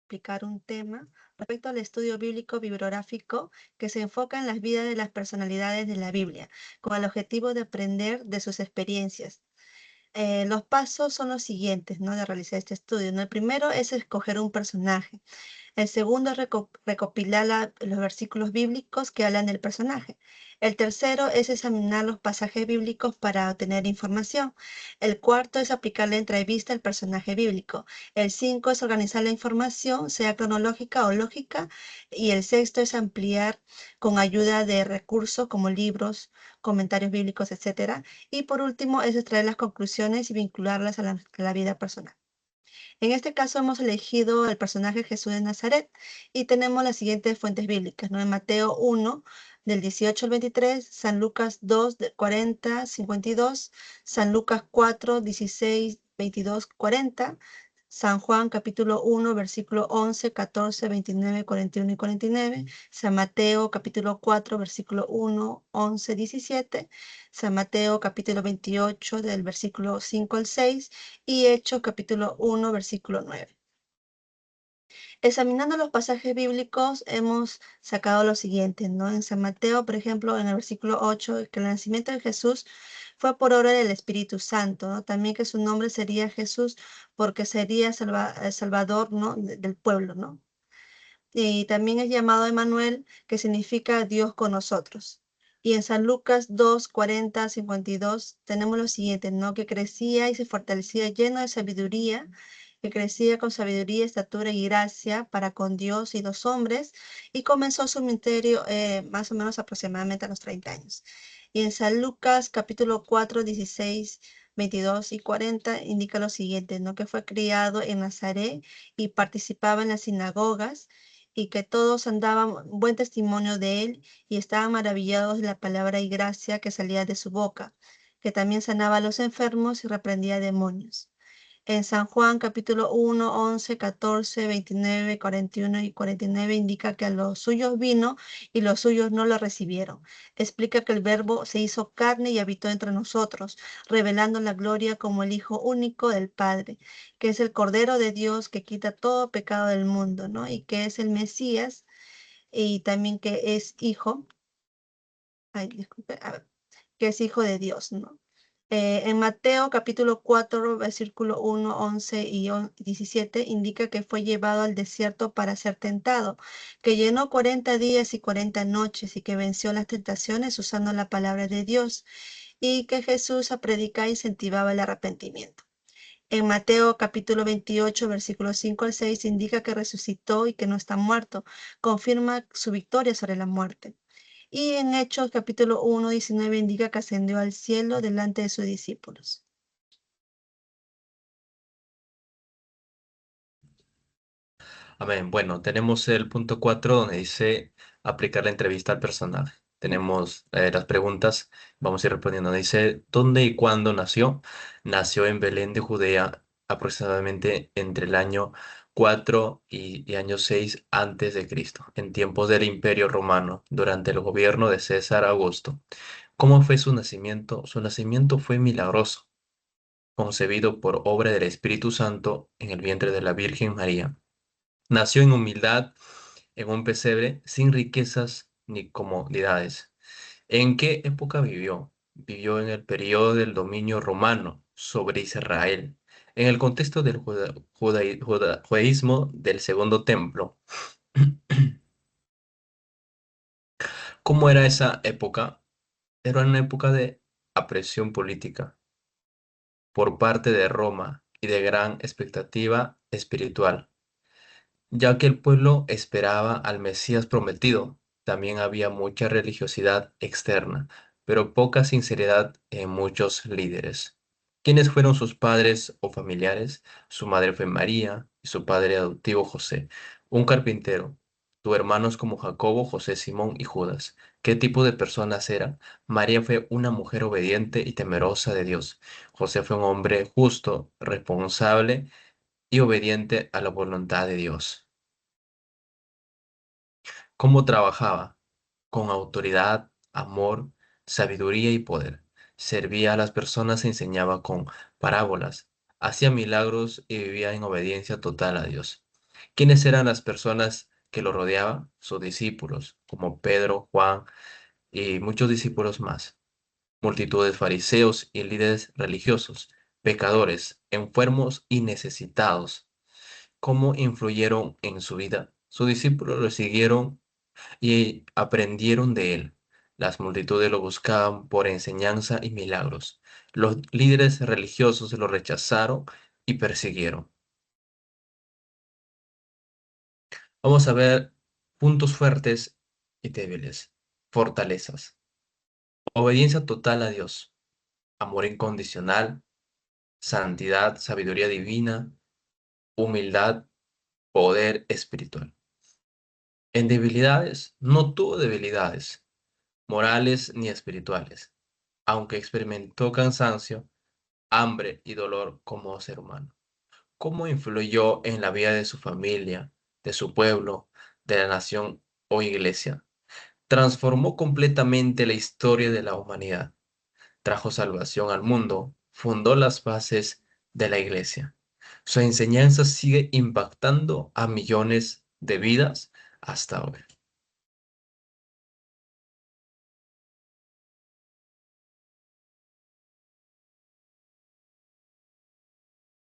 explicar un tema respecto al estudio bíblico bibliográfico que se enfoca en las vidas de las personalidades de la Biblia, con el objetivo de aprender de sus experiencias. Los pasos son los siguientes, ¿no? De realizar este estudio, ¿no? El primero es escoger un personaje. El segundo es recopilar los versículos bíblicos que hablan del personaje. El tercero es examinar los pasajes bíblicos para obtener información. El cuarto es aplicar la entrevista al personaje bíblico. El cinco es organizar la información, sea cronológica o lógica. Y el sexto es ampliar con ayuda de recursos como libros, comentarios bíblicos, etcétera. Y por último es extraer las conclusiones y vincularlas a la vida personal. En este caso hemos elegido el personaje Jesús de Nazaret y tenemos las siguientes fuentes bíblicas, ¿no? En Mateo 1, del 18 al 23, San Lucas 2, del 40, 52, San Lucas 4, 16, 22, 40, San Juan capítulo 1, versículo 11, 14, 29, 41 y 49, San Mateo capítulo 4, versículo 1, 11, 17, San Mateo capítulo 28, del versículo 5 al 6, y Hechos capítulo 1, versículo 9. Examinando los pasajes bíblicos hemos sacado lo siguiente, ¿no? En San Mateo, por ejemplo, en el versículo 8, que el nacimiento de Jesús fue por obra del Espíritu Santo, ¿no? También que su nombre sería Jesús porque sería el Salvador, ¿no? Del pueblo, ¿no? Y también es llamado Emmanuel, que significa Dios con nosotros. Y en San Lucas 2, 40, 52 tenemos lo siguiente, ¿no? Que crecía y se fortalecía lleno de sabiduría, que crecía con sabiduría, estatura y gracia para con Dios y los hombres, y comenzó su ministerio más o menos aproximadamente a los 30 años. Y en San Lucas capítulo 4, 16, 22 y 40 indica lo siguiente, ¿no? Que fue criado en Nazaret y participaba en las sinagogas y que todos andaban buen testimonio de él y estaban maravillados de la palabra y gracia que salía de su boca, que también sanaba a los enfermos y reprendía demonios. En San Juan capítulo 1, 11, 14, 29, 41 y 49 indica que a los suyos vino y los suyos no lo recibieron. Explica que el Verbo se hizo carne y habitó entre nosotros, revelando la gloria como el Hijo único del Padre, que es el Cordero de Dios que quita todo pecado del mundo, ¿no? Y que es el Mesías y también que es hijo, ay, disculpe, que es hijo de Dios, ¿no? En Mateo capítulo 4, versículo 1, 11 y 17 indica que fue llevado al desierto para ser tentado, que llenó 40 días y 40 noches y que venció las tentaciones usando la palabra de Dios y que Jesús a predicar incentivaba el arrepentimiento. En Mateo capítulo 28, versículos 5 al 6 indica que resucitó y que no está muerto, confirma su victoria sobre la muerte. Y en Hechos capítulo 1, 19 indica que ascendió al cielo delante de sus discípulos. Amén. Bueno, tenemos el punto 4 donde dice aplicar la entrevista al personaje. Tenemos las preguntas, vamos a ir respondiendo. Dice, ¿dónde y cuándo nació? Nació en Belén de Judea aproximadamente entre el año 4 y año 6 antes de Cristo, en tiempos del Imperio Romano, durante el gobierno de César Augusto. ¿Cómo fue su nacimiento? Su nacimiento fue milagroso, concebido por obra del Espíritu Santo en el vientre de la Virgen María. Nació en humildad en un pesebre sin riquezas ni comodidades. ¿En qué época vivió? Vivió en el periodo del dominio romano sobre Israel, en el contexto del judaísmo del Segundo Templo. ¿Cómo era esa época? Era una época de apresión política por parte de Roma y de gran expectativa espiritual, ya que el pueblo esperaba al Mesías prometido. También había mucha religiosidad externa, pero poca sinceridad en muchos líderes. ¿Quiénes fueron sus padres o familiares? Su madre fue María y su padre adoptivo José, un carpintero. Tus hermanos como Jacobo, José, Simón y Judas. ¿Qué tipo de personas eran? María fue una mujer obediente y temerosa de Dios. José fue un hombre justo, responsable y obediente a la voluntad de Dios. ¿Cómo trabajaba? Con autoridad, amor, sabiduría y poder. Servía a las personas e enseñaba con parábolas. Hacía milagros y vivía en obediencia total a Dios. ¿Quiénes eran las personas que lo rodeaban? Sus discípulos, como Pedro, Juan y muchos discípulos más. Multitud de fariseos y líderes religiosos, pecadores, enfermos y necesitados. ¿Cómo influyeron en su vida? Sus discípulos lo siguieron y aprendieron de él. Las multitudes lo buscaban por enseñanza y milagros. Los líderes religiosos lo rechazaron y persiguieron. Vamos a ver puntos fuertes y débiles. Fortalezas. Obediencia total a Dios. Amor incondicional. Santidad, sabiduría divina. Humildad, poder espiritual. En debilidades, no tuvo debilidades morales ni espirituales, aunque experimentó cansancio, hambre y dolor como ser humano. ¿Cómo influyó en la vida de su familia, de su pueblo, de la nación o iglesia? Transformó completamente la historia de la humanidad, trajo salvación al mundo, fundó las bases de la iglesia. Su enseñanza sigue impactando a millones de vidas hasta hoy.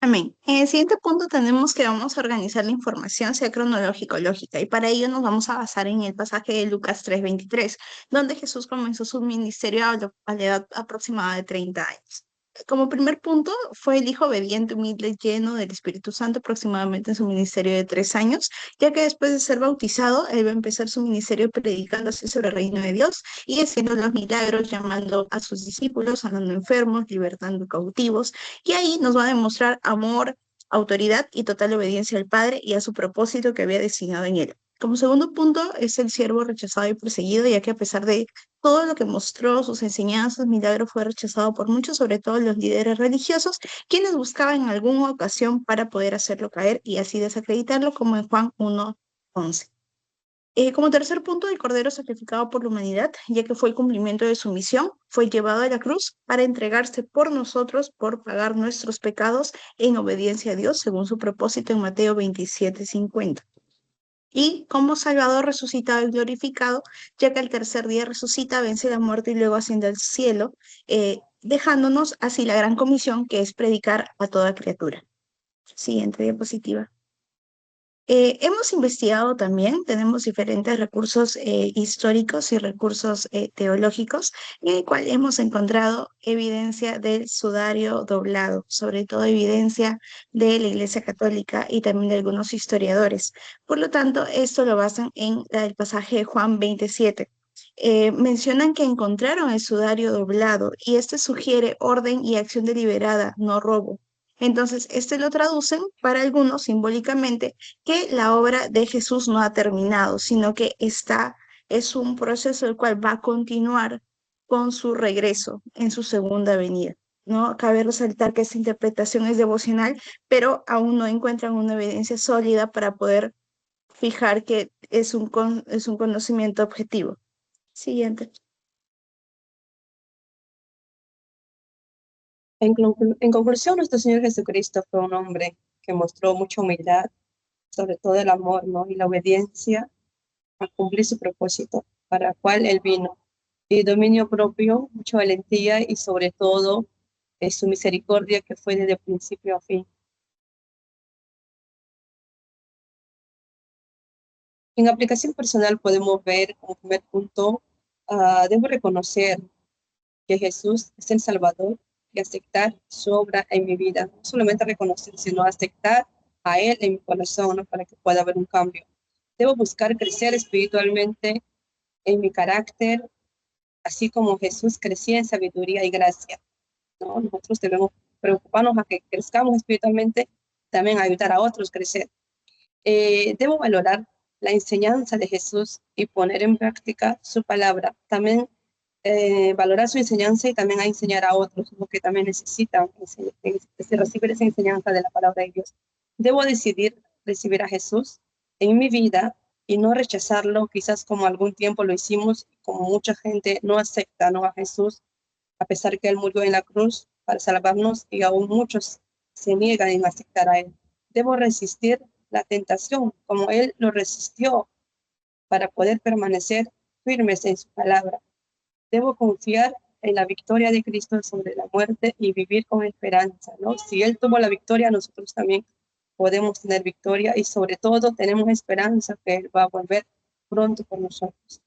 Amén. En el siguiente punto tenemos que vamos a organizar la información sea cronológica o lógica, y para ello nos vamos a basar en el pasaje de Lucas 3:23, donde Jesús comenzó su ministerio a la edad aproximada de 30 años. Como primer punto, fue el hijo obediente, humilde, lleno del Espíritu Santo aproximadamente en su ministerio de 3 años, ya que después de ser bautizado, él va a empezar su ministerio predicando así sobre el reino de Dios y haciendo los milagros, llamando a sus discípulos, sanando enfermos, libertando cautivos, y ahí nos va a demostrar amor, autoridad y total obediencia al Padre y a su propósito que había designado en él. Como segundo punto, es el siervo rechazado y perseguido, ya que a pesar de todo lo que mostró, sus enseñanzas, milagros, fue rechazado por muchos, sobre todo los líderes religiosos, quienes buscaban en alguna ocasión para poder hacerlo caer y así desacreditarlo, como en Juan 1:11. Como tercer punto, el Cordero sacrificado por la humanidad, ya que fue el cumplimiento de su misión, fue llevado a la cruz para entregarse por nosotros, por pagar nuestros pecados en obediencia a Dios, según su propósito en Mateo 27:50. Y como Salvador resucitado y glorificado, ya que al tercer día resucita, vence la muerte y luego asciende al cielo, dejándonos así la gran comisión que es predicar a toda criatura. Siguiente diapositiva. Hemos investigado también, tenemos diferentes recursos históricos y recursos teológicos, en el cual hemos encontrado evidencia del sudario doblado, sobre todo evidencia de la Iglesia Católica y también de algunos historiadores. Por lo tanto, esto lo basan en el pasaje de Juan 27. Mencionan que encontraron el sudario doblado y este sugiere orden y acción deliberada, no robo. Entonces, este lo traducen para algunos simbólicamente que la obra de Jesús no ha terminado, sino que es un proceso el cual va a continuar con su regreso en su segunda venida, ¿no? Cabe resaltar que esta interpretación es devocional, pero aún no encuentran una evidencia sólida para poder fijar que es un conocimiento objetivo. Siguiente. En conclusión, nuestro Señor Jesucristo fue un hombre que mostró mucha humildad, sobre todo el amor, ¿no? Y la obediencia a cumplir su propósito, para el cual Él vino. Y dominio propio, mucha valentía y sobre todo su misericordia que fue desde principio a fin. En aplicación personal podemos ver como primer punto, debo reconocer que Jesús es el Salvador y aceptar su obra en mi vida. No solamente reconocer, sino aceptar a Él en mi corazón, ¿no? Para que pueda haber un cambio. Debo buscar crecer espiritualmente en mi carácter, así como Jesús crecía en sabiduría y gracia, ¿no? Nosotros debemos preocuparnos a que crezcamos espiritualmente, también ayudar a otros a crecer. Debo valorar la enseñanza de Jesús y poner en práctica su palabra. También valorar su enseñanza y también a enseñar a otros, los que también necesitan recibir esa enseñanza de la palabra de Dios. Debo decidir recibir a Jesús en mi vida y no rechazarlo, quizás como algún tiempo lo hicimos, como mucha gente no acepta, ¿no?, a Jesús, a pesar que Él murió en la cruz para salvarnos y aún muchos se niegan en aceptar a Él. Debo resistir la tentación, como Él lo resistió para poder permanecer firmes en su palabra. Debo confiar en la victoria de Cristo sobre la muerte y vivir con esperanza, ¿no? Si Él tuvo la victoria, nosotros también podemos tener victoria y sobre todo tenemos esperanza que Él va a volver pronto por nosotros.